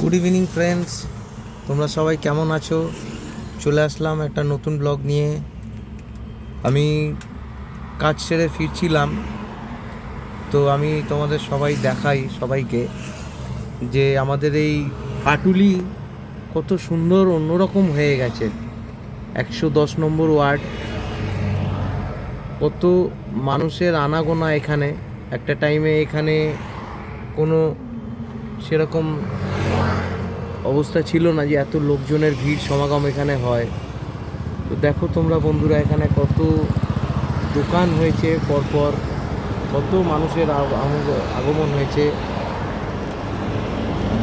Good evening friends, তোমরা সবাই কেমন আছো? চলে আসলাম একটা নতুন ব্লগ নিয়ে। আমি কাজ সেরে ফিরছিলাম, তো আমি তোমাদের দেখাই সবাইকে যে আমাদের এই পাটুলি কত সুন্দর অন্যরকম হয়ে গেছে। 110 নম্বর ওয়ার্ড, কত মানুষের আনাগোনা এখানে। একটা টাইমে এখানে কোনো সেরকম অবস্থা ছিল না যে এত লোকজনের ভিড় সমাগম এখানে হয়। তো দেখো তোমরা বন্ধুরা, এখানে কত দোকান হয়েছে পরপর, কত মানুষের আগমন হয়েছে।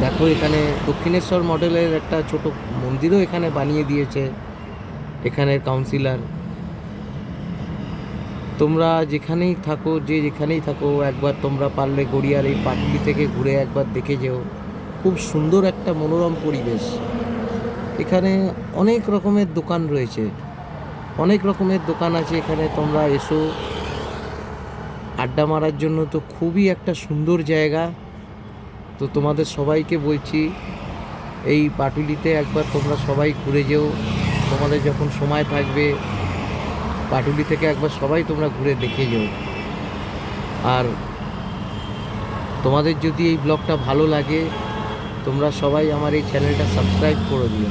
দেখো এখানে দক্ষিণেশ্বর মডেলের একটা ছোট মন্দিরও এখানে বানিয়ে দিয়েছে এখানের কাউন্সিলর। তোমরা যেখানেই থাকো একবার তোমরা পারলে গড়িয়ার এই পাটুলি থেকে ঘুরে একবার দেখে যেও। খুব সুন্দর একটা মনোরম পরিবেশ। এখানে অনেক রকমের দোকান রয়েছে, অনেক রকমের দোকান আছে এখানে। তোমরা এসো আড্ডা মারার জন্য, তো খুবই একটা সুন্দর জায়গা। তো তোমাদের সবাইকে বলছি এই পাটুলিতে একবার তোমরা সবাই ঘুরে যেও। তোমাদের যখন সময় থাকবে পাটুলি থেকে একবার সবাই তোমরা ঘুরে দেখে যেও। আর তোমাদের যদি এই ব্লগটা ভালো লাগে, তোমরা সবাই আমার এই চ্যানেলটা সাবস্ক্রাইব করে দিও।